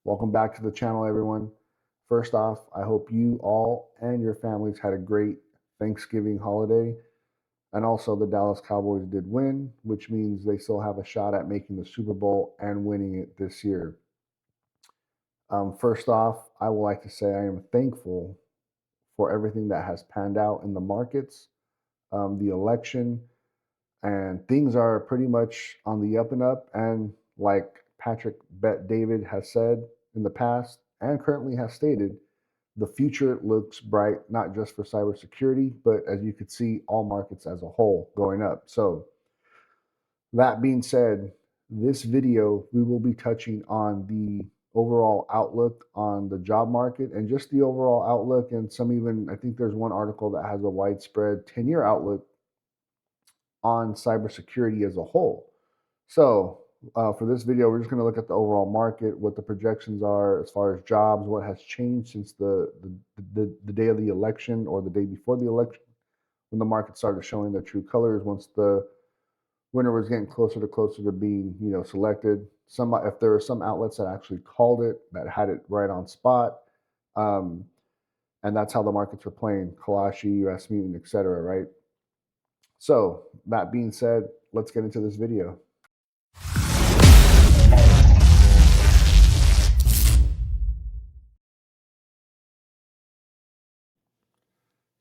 Welcome back to the channel, everyone. First off, I hope you all and your families had a great Thanksgiving holiday. And also, the Dallas Cowboys did win, which means they still have a shot at making the Super Bowl and winning it this year. First off, I would like to say I am thankful for everything that has panned out in the markets, the election, and things are pretty much on the up and up. And like Patrick Bet David has said in the past and currently has stated, the future looks bright, not just for cybersecurity, but as you could see, all markets as a whole going up. So, that being said, this video, we will be touching on the overall outlook on the job market and just the overall outlook. And some even, I think there's one article that has a widespread 10-year outlook on cybersecurity as a whole. So, for this video, we're just going to look at the overall market, what the projections are as far as jobs, what has changed since the day of the election or the day before the election, when the market started showing their true colors. Once the winner was getting closer to being, selected. If there were some outlets that actually called it, that had it right on spot, um, and that's how the markets were playing: Kalashi, Rasmussen, etc. Right. So that being said, let's get into this video.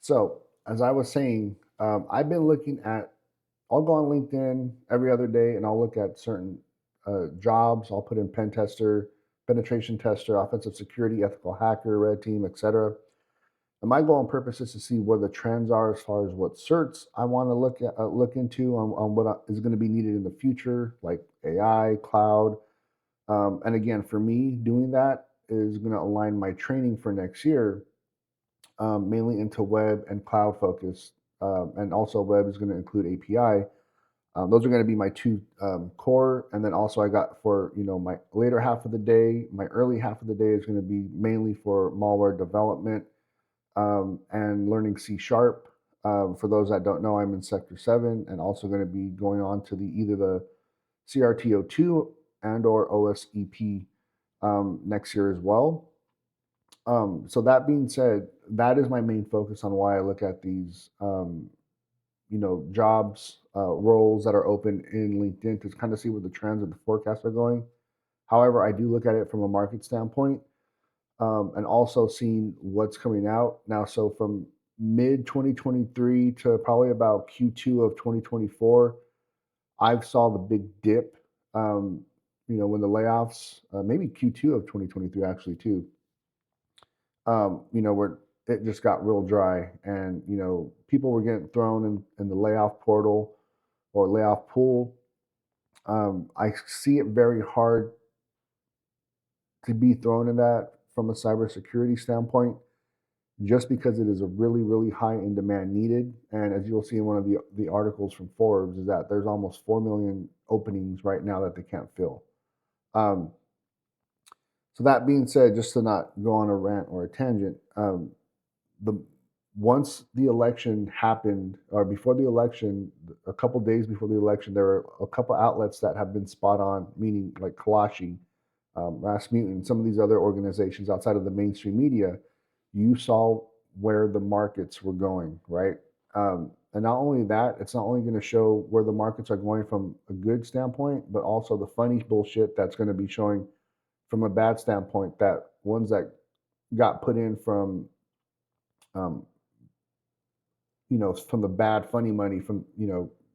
So, as I was saying, I've been looking at, I'll go on LinkedIn every other day and I'll look at certain jobs. I'll put in pen tester, penetration tester, offensive security, ethical hacker, red team, etc. And my goal and purpose is to see where the trends are as far as what certs I want to look into on what is going to be needed in the future, like AI, cloud. And again, for me, doing that is going to align my training for next year mainly into web and cloud focus. And also web is going to include API. Those are going to be my two core. And then also I got for, my later half of the day, my early half of the day is going to be mainly for malware development and learning C sharp. For those that don't know, I'm in Sector 7 and also going to be going on to either the CRTO2 and or OSEP next year as well. So that being said, that is my main focus on why I look at these, jobs, roles that are open in LinkedIn to kind of see where the trends and the forecasts are going. However, I do look at it from a market standpoint and also seeing what's coming out now. So from mid 2023 to probably about Q2 of 2024, I saw the big dip. When the layoffs, maybe Q2 of 2023 actually too, where it just got real dry and, people were getting thrown in the layoff portal or layoff pool. I see it very hard to be thrown in that from a cybersecurity standpoint, just because it is a really, really high in demand needed. And as you'll see in one of the articles from Forbes, is that there's almost 4 million openings right now that they can't fill. Um, so that being said, just to not go on a rant or a tangent, the once the election happened, or before the election, a couple days before the election, there were a couple outlets that have been spot on, meaning like Kalashi, Rasmussen, some of these other organizations outside of the mainstream media. You saw where the markets were going, right? And not only that, it's not only going to show where the markets are going from a good standpoint, but also the funny bullshit that's going to be showing from a bad standpoint, that ones that got put in from um, from the bad funny money from,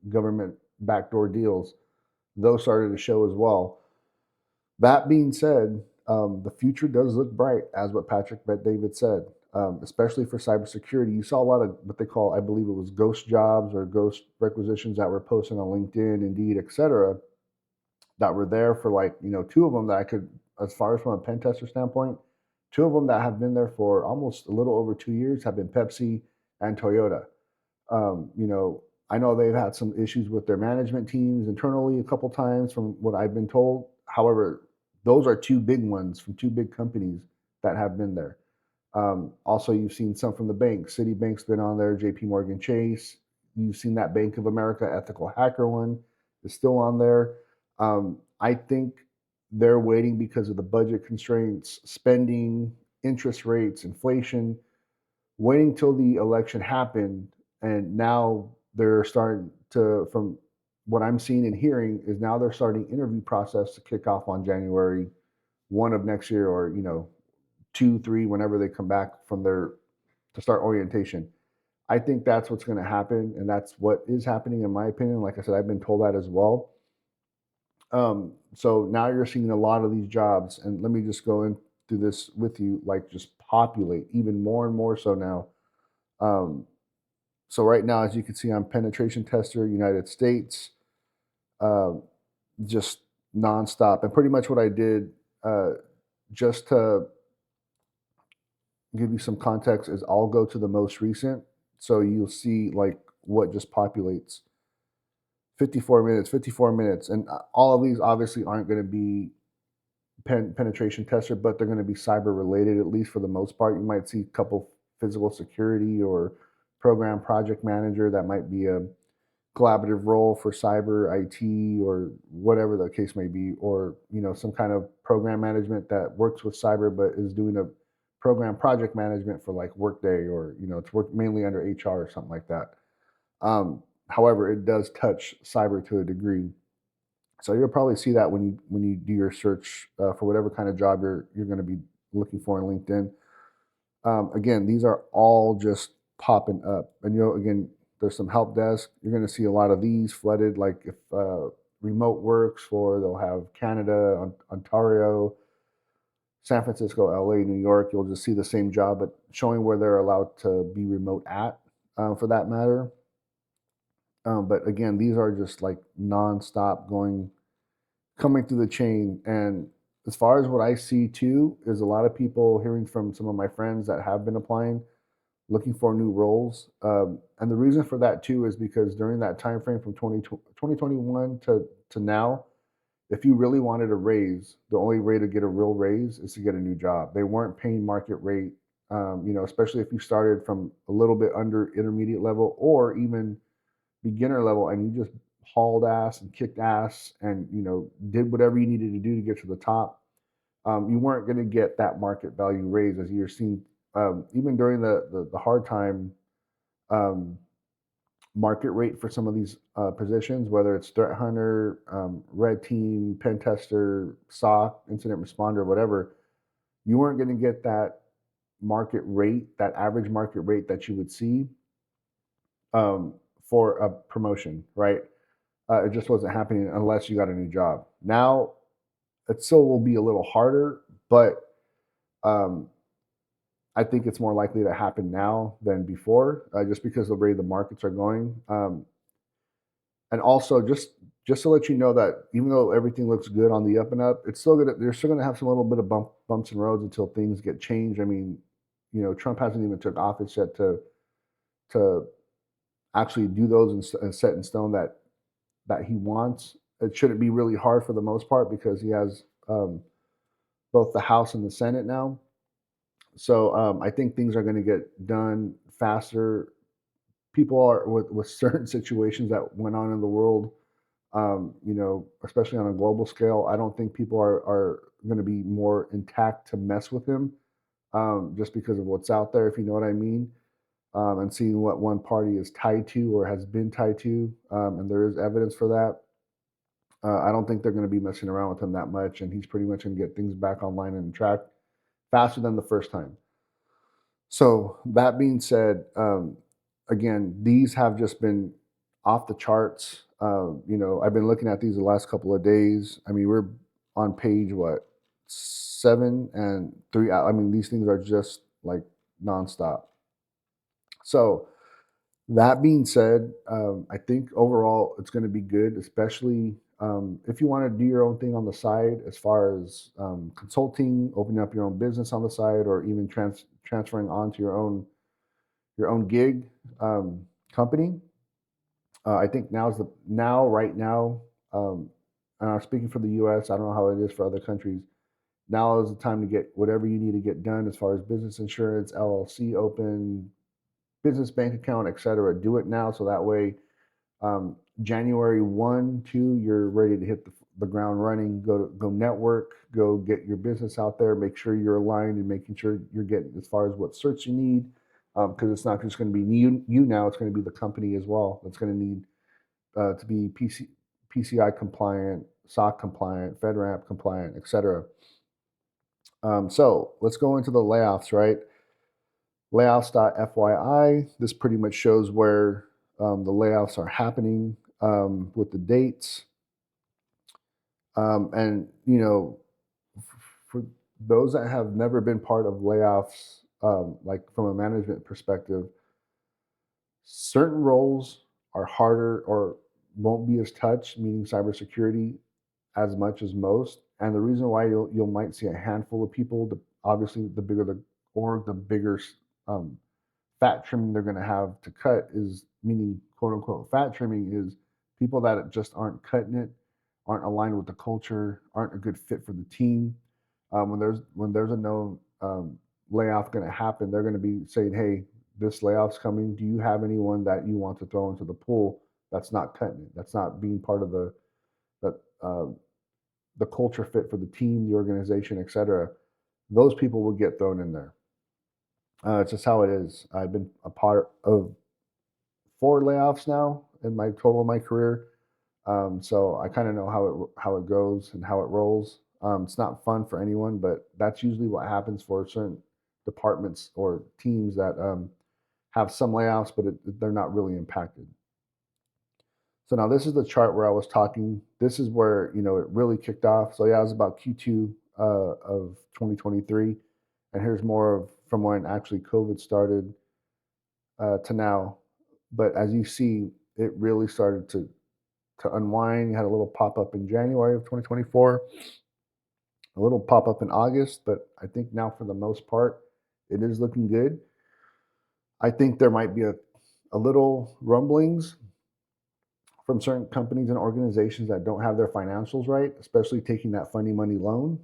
government backdoor deals, those started to show as well. That being said, the future does look bright, as what Patrick Bet David said, especially for cybersecurity. You saw a lot of what they call, I believe it was ghost jobs or ghost requisitions that were posted on LinkedIn, Indeed, etc., that were there for like, two of them that I could, as far as from a pen tester standpoint, two of them that have been there for almost a little over 2 years have been Pepsi and Toyota. I know they've had some issues with their management teams internally a couple times from what I've been told. However, those are two big ones from two big companies that have been there. Also, you've seen some from the banks. Citibank's been on there, JP Morgan Chase. You've seen that Bank of America ethical hacker one is still on there. I think they're waiting because of the budget constraints, spending, interest rates, inflation, waiting till the election happened, and now they're starting to, from what I'm seeing and hearing, is now they're starting interview process to kick off on January 1 of next year, or 2, 3, whenever they come back from their to start orientation. I think that's what's going to happen, and that's what is happening in my opinion. Like I said, I've been told that as well. So now you're seeing a lot of these jobs, and let me just go in through this with you, like just populate even more and more so now. Um, so right now, as you can see, I'm penetration tester, United States, uh, just nonstop. And pretty much what I did, uh, just to give you some context, is I'll go to the most recent. So you'll see like what just populates 54 minutes, 54 minutes. And all of these obviously aren't going to be penetration tester, but they're going to be cyber related, at least for the most part. You might see a couple physical security or program project manager. That might be a collaborative role for cyber IT or whatever the case may be, or some kind of program management that works with cyber but is doing a program project management for like Workday, or it's work mainly under HR or something like that. However, it does touch cyber to a degree, so you'll probably see that when you do your search for whatever kind of job you're going to be looking for in LinkedIn. Again, these are all just popping up, and again, there's some help desk. You're going to see a lot of these flooded. Like if remote works for, they'll have Canada, Ontario, San Francisco, LA, New York. You'll just see the same job, but showing where they're allowed to be remote at, for that matter. But again, these are just like nonstop coming through the chain. And as far as what I see too, is a lot of people, hearing from some of my friends that have been applying, looking for new roles. And the reason for that too is because during that time frame from 2021 to now, if you really wanted a raise, the only way to get a real raise is to get a new job. They weren't paying market rate, especially if you started from a little bit under intermediate level or even beginner level, and you just hauled ass and kicked ass and did whatever you needed to do to get to the top. You weren't going to get that market value raise, as you're seeing, even during the hard time. um, Market rate for some of these positions, whether it's threat hunter, red team, pen tester, SOC, incident responder, whatever. You weren't going to get that market rate, that average market rate that you would see, um, for a promotion, right? It just wasn't happening unless you got a new job. Now it still will be a little harder, but um, I think it's more likely to happen now than before, just because of the way the markets are going. And also, just to let you know that even though everything looks good on the up and up, it's still gonna they're still gonna have some little bit of bumps and roads until things get changed. I mean, Trump hasn't even took office yet to actually do those and set in stone that he wants. It shouldn't be really hard for the most part because he has, both the House and the Senate now. So I think things are going to get done faster. People are with certain situations that went on in the world, especially on a global scale. I don't think people are going to be more intact to mess with him, just because of what's out there, if you know what I mean. And seeing what one party is tied to or has been tied to, and there is evidence for that. I don't think they're going to be messing around with him that much, and he's pretty much going to get things back online and track faster than the first time. So that being said, again, these have just been off the charts. I've been looking at these the last couple of days. I mean, we're on page what, 7 and 3. I mean, these things are just like nonstop. So that being said, I think overall it's going to be good, especially if you want to do your own thing on the side, as far as consulting, opening up your own business on the side, or even transferring on to your own gig, company. I think right now. And I'm speaking for the U.S. I don't know how it is for other countries. Now is the time to get whatever you need to get done as far as business insurance, LLC open, business bank account, etc. Do it now, so that way, January 1, 2, you're ready to hit the ground running. Go network, go get your business out there, make sure you're aligned and making sure you're getting as far as what certs you need, because it's not just going to be you now, it's going to be the company as well that's going to need to be PCI compliant, SOC compliant, FedRAMP compliant, etc. So let's go into the layoffs, right? Layoffs.fyi. This pretty much shows where the layoffs are happening with the dates. And, for those that have never been part of layoffs, like from a management perspective, certain roles are harder or won't be as touched, meaning cybersecurity, as much as most. And the reason why you'll might see a handful of people, obviously the bigger the org, the bigger um, fat trimming they're going to have to cut is meaning quote unquote fat trimming is people that just aren't cutting it, aren't aligned with the culture, aren't a good fit for the team. When there's a known layoff going to happen, they're going to be saying, "Hey, this layoff's coming. Do you have anyone that you want to throw into the pool that's not cutting it? That's not being part of the uh, the culture fit for the team, the organization, etc." Those people will get thrown in there. It's just how it is. I've been a part of four layoffs now in my career, so I kind of know how it goes and how it rolls. It's not fun for anyone, but that's usually what happens for certain departments or teams that have some layoffs, but they're not really impacted. So now this is the chart where I was talking. This is where it really kicked off. So yeah, it was about Q2 of 2023, and here's more of from when actually COVID started to now. But as you see, it really started to unwind. You had a little pop up in January of 2024, a little pop up in August, but I think now for the most part, it is looking good. I think there might be a little rumblings from certain companies and organizations that don't have their financials right, especially taking that funny money loan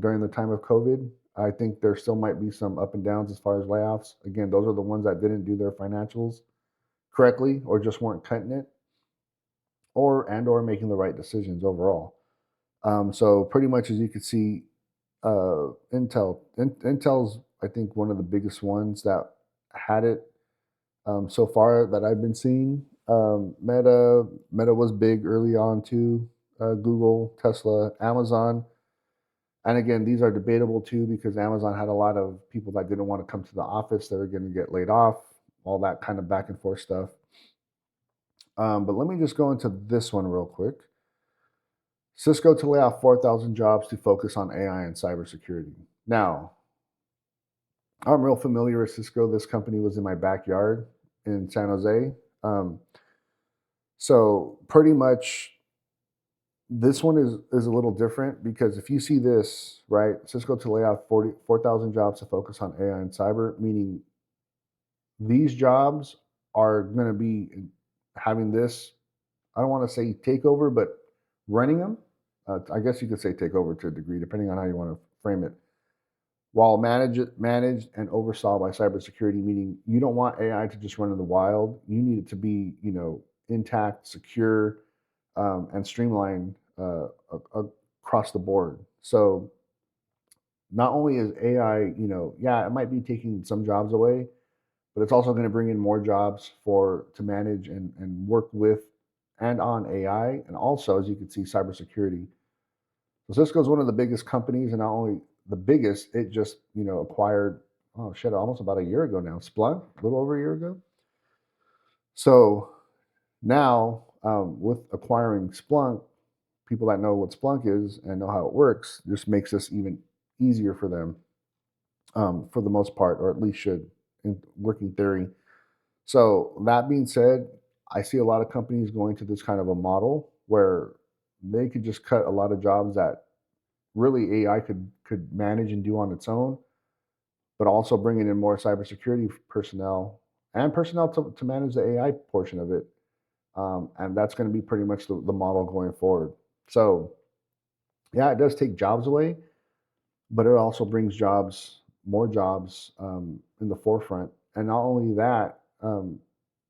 during the time of COVID. I think there still might be some up and downs as far as layoffs. Again, those are the ones that didn't do their financials correctly or just weren't cutting it or making the right decisions overall. So pretty much as you can see, Intel's I think one of the biggest ones that had it so far that I've been seeing. Meta was big early on too. Google, Tesla, Amazon, and again these are debatable too because Amazon had a lot of people that didn't want to come to the office. They were going to get laid off. All that kind of back and forth stuff. But let me just go into this one real quick. Cisco to lay off 4,000 jobs to focus on AI and cybersecurity. Now, I'm real familiar with Cisco. This company was in my backyard in San Jose. Um, so pretty much this one is a little different because if you see this, right, Cisco to lay off 4,000 jobs to focus on AI and cyber, meaning these jobs are going to be having this, I don't want to say takeover, but running them. I guess you could say takeover to a degree, depending on how you want to frame it. While managed and oversaw by cybersecurity, meaning you don't want AI to just run in the wild. You need it to be, intact, secure, and streamlined across the board. So not only is AI, yeah, it might be taking some jobs away, but it's also going to bring in more jobs to manage and work with and on AI, and also as you can see, cybersecurity. So Cisco is one of the biggest companies, and not only the biggest, it just acquired, oh shit, almost about a year ago now, Splunk, a little over a year ago. So now with acquiring Splunk, people that know what Splunk is and know how it works, just makes this even easier for them for the most part, or at least should in working theory. So that being said, I see a lot of companies going to this kind of a model where they could just cut a lot of jobs that really AI could manage and do on its own, but also bringing in more cybersecurity personnel and personnel to manage the AI portion of it. And that's going to be pretty much the model going forward. So yeah, it does take jobs away, but it also brings more jobs in the forefront. And not only that,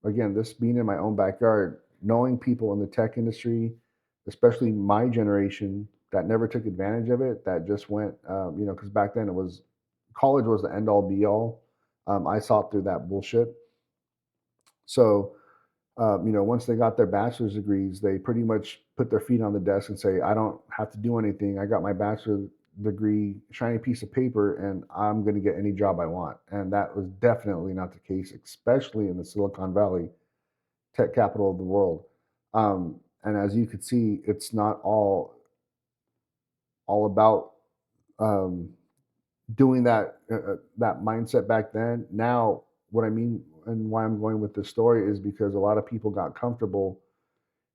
again, this being in my own backyard, knowing people in the tech industry, especially my generation that never took advantage of it, that just went, because back then it was college was the end all be all. I saw through that bullshit. So, once they got their bachelor's degrees, they pretty much put their feet on the desk and say, I don't have to do anything. I got my bachelor's degree, shiny piece of paper, and I'm going to get any job I want. And that was definitely not the case, especially in the Silicon Valley, tech capital of the world. And as you could see, it's not all about um, doing that mindset back then. Now, what I mean and why I'm going with this story is because a lot of people got comfortable.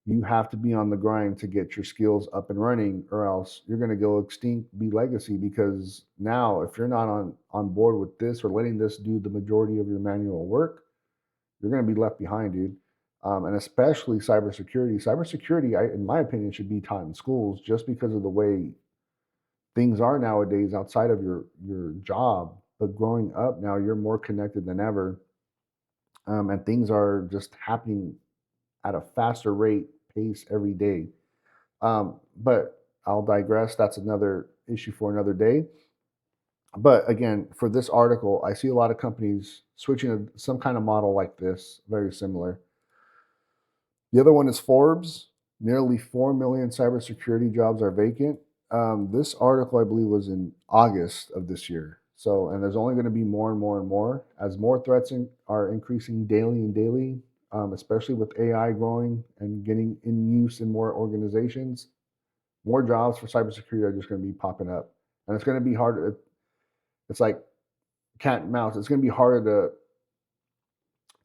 You have to be on the grind to get your skills up and running, or else you're going to go extinct, be legacy. Because now, if you're not on board with this or letting this do the majority of your manual work, you're going to be left behind, dude. And especially cybersecurity. Cybersecurity, in my opinion, should be taught in schools just because of the way things are nowadays outside of your job. But growing up now, you're more connected than ever, and things are just happening at a faster rate pace every day. But I'll digress. That's another issue for another day. But again, for this article, I see a lot of companies switching to some kind of model like this, very similar. The other one is Forbes. Nearly 4 million cybersecurity jobs are vacant. This article, I believe, was in August of this year. So, and there's only going to be more and more and more as more threats are increasing daily and daily, especially with AI growing and getting in use in more organizations. More jobs for cybersecurity are just going to be popping up, and it's going to be harder. It's like cat and mouse. It's going to be harder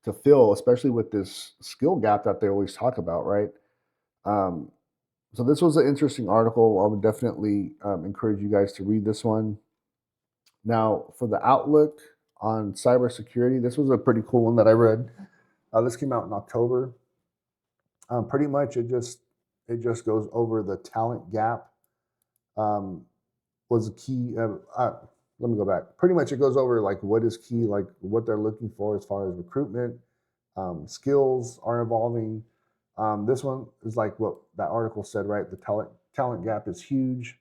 to fill, especially with this skill gap that they always talk about, right? Um, so this was an interesting article. I would definitely encourage you guys to read this one. Now, for the outlook on cybersecurity, this was a pretty cool one that I read. This came out in October. Pretty much, it just goes over the talent gap. Um, was a key. Let me go back. Pretty much, it goes over like what is key, like what they're looking for as far as recruitment. Skills are evolving. This one is like what that article said, right? The talent gap is huge.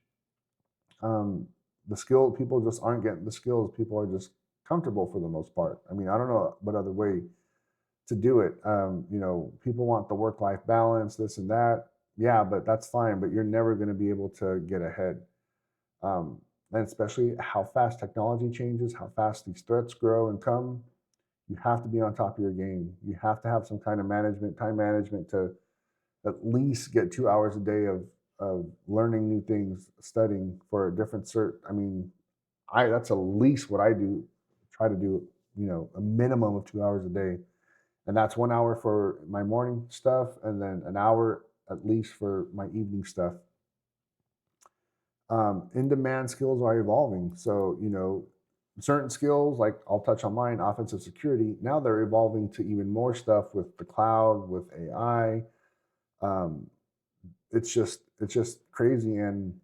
Um, the skill people just aren't getting the skills. People are just comfortable for the most part. I mean, I don't know what other way to do it. People want the work life balance, this and that. Yeah, but that's fine. But you're never going to be able to get ahead. And especially how fast technology changes, how fast these threats grow and come. You have to be on top of your game. You have to have some kind of time management to at least get 2 hours a day of learning new things, studying for a different cert. I mean, I that's at least what I do. Try to do, a minimum of 2 hours a day, and that's 1 hour for my morning stuff, and then an hour at least for my evening stuff. In-demand skills are evolving, so certain skills like I'll touch on mine, offensive security. Now they're evolving to even more stuff with the cloud, with AI. Um, it's just crazy, and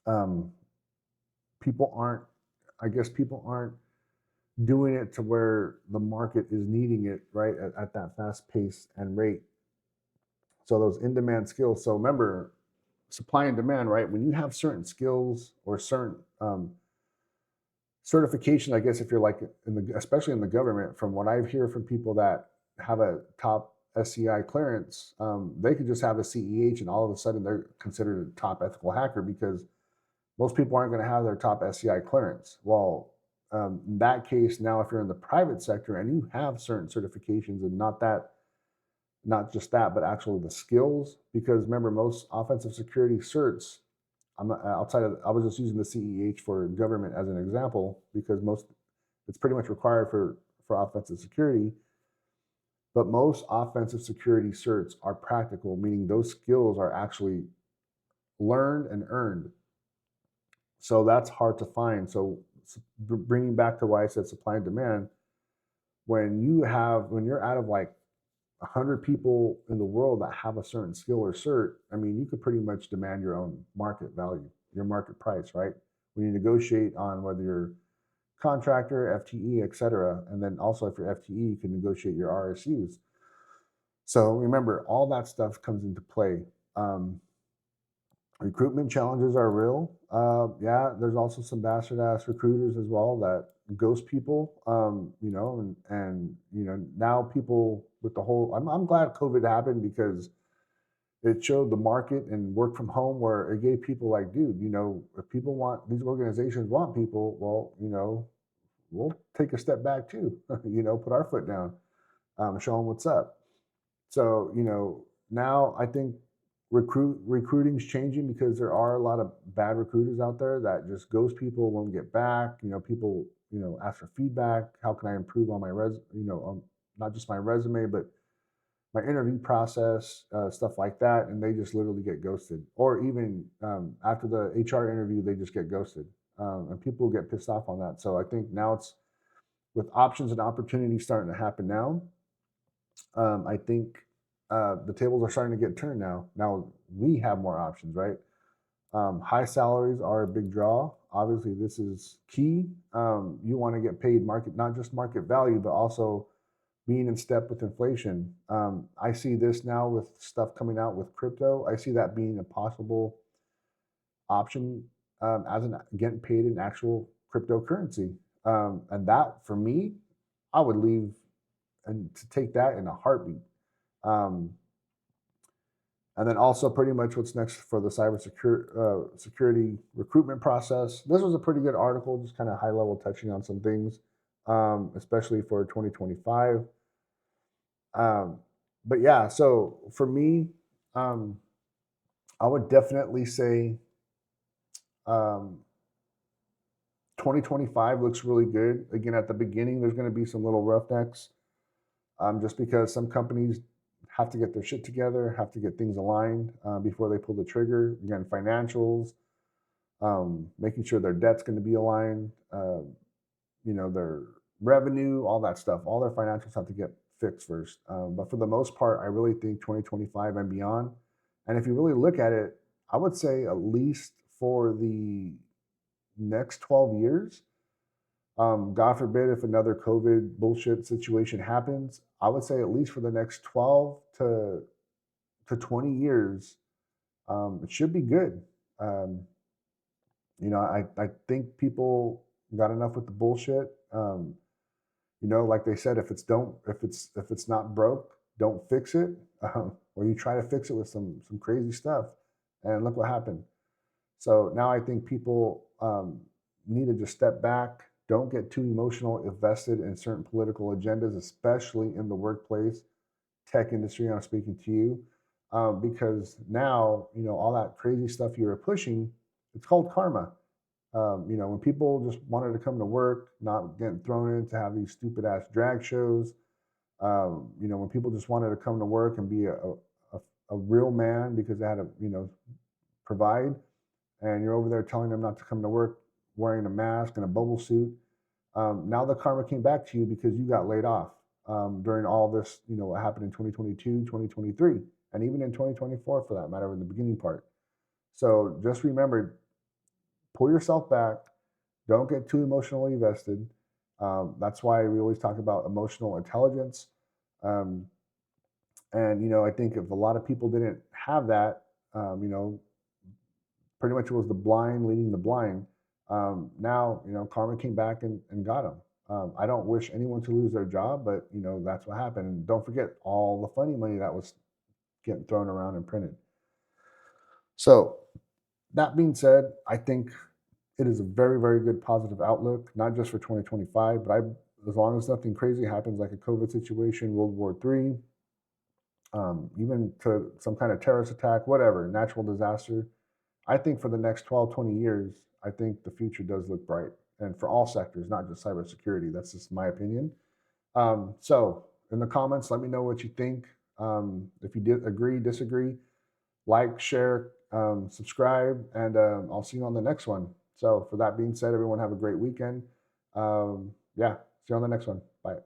um, people aren't. I guess people aren't doing it to where the market is needing it right at that fast pace and rate. So those in-demand skills. So remember, supply and demand, right? When you have certain skills or certain certification, I guess if you're like especially in the government, from what I hear from people that have a top SCI clearance, they could just have a CEH and all of a sudden they're considered a top ethical hacker because most people aren't going to have their top SCI clearance. Well, in that case, now if you're in the private sector and you have certain certifications and not just that, but actually the skills, because remember, most offensive security certs, I'm not outside of. I was just using the CEH for government as an example because it's pretty much required for offensive security. But most offensive security certs are practical, meaning those skills are actually learned and earned. So that's hard to find. So bringing back to why I said supply and demand, when you're out of like 100 people in the world that have a certain skill or cert, I mean, you could pretty much demand your own market value, your market price, right? When you negotiate on whether you're contractor, FTE, et cetera, and then also if you're FTE, you can negotiate your RSUs. So remember, all that stuff comes into play. Um, Recruitment challenges are real. Yeah, there's also some bastard ass recruiters as well that ghost people. Now people with the whole. I'm glad COVID happened because it showed the market and work from home where it gave people like, dude, if people want these organizations want people, well, we'll take a step back too. Put our foot down, show them what's up. So, now I think recruiting's changing because there are a lot of bad recruiters out there that just ghost people, won't get back. People, ask for feedback. How can I improve on my not just my resume, but my interview process, stuff like that. And they just literally get ghosted. Or even after the HR interview, they just get ghosted. And people get pissed off on that. So I think now it's with options and opportunities starting to happen now. I think the tables are starting to get turned now. Now we have more options, right? High salaries are a big draw. Obviously, this is key. You want to get paid market, not just market value, but also being in step with inflation. I see this now with stuff coming out with crypto. I see that being a possible option as an getting paid in actual cryptocurrency. And that for me, I would leave and to take that in a heartbeat. Um, and then also pretty much what's next for the security recruitment process. This was a pretty good article, just kind of high level touching on some things, especially for 2025. Um, but yeah, so for me, um, I would definitely say um, 2025 looks really good. Again, at the beginning, there's going to be some little roughnecks, just because some companies have to get their shit together, have to get things aligned before they pull the trigger. Again, financials, making sure their debt's going to be aligned, their revenue, all that stuff. All their financials have to get fixed first. But for the most part, I really think 2025 and beyond. And if you really look at it, I would say at least for the next 12 years, God forbid if another COVID bullshit situation happens, I would say at least for the next 12 to 20 years, it should be good. Um, I think people got enough with the bullshit. Like they said, if it's not broke, don't fix it. Or you try to fix it with some crazy stuff, and look what happened. So now I think people need to just step back. Don't get too emotional invested in certain political agendas, especially in the workplace, tech industry. I'm speaking to you because now all that crazy stuff you were pushing. It's called karma. When people just wanted to come to work, not getting thrown in to have these stupid ass drag shows. When people just wanted to come to work and be a real man because they had to, provide, and you're over there telling them not to come to work wearing a mask and a bubble suit. Now the karma came back to you because you got laid off during all this, what happened in 2022, 2023, and even in 2024 for that matter, in the beginning part. So just remember, pull yourself back. Don't get too emotionally invested. That's why we always talk about emotional intelligence. Um, and I think if a lot of people didn't have that, pretty much it was the blind leading the blind. Now, karma came back and got them. I don't wish anyone to lose their job, but that's what happened. And don't forget all the funny money that was getting thrown around and printed. So that being said, I think it is a very, very good positive outlook, not just for 2025, but as long as nothing crazy happens, like a COVID situation, World War III, even to some kind of terrorist attack, whatever, natural disaster. I think for the next 12, 20 years, I think the future does look bright. And for all sectors, not just cybersecurity. That's just my opinion. So in the comments, let me know what you think. If you did agree, disagree, like, share, subscribe, and I'll see you on the next one. So for that being said, everyone have a great weekend. Yeah, see you on the next one. Bye.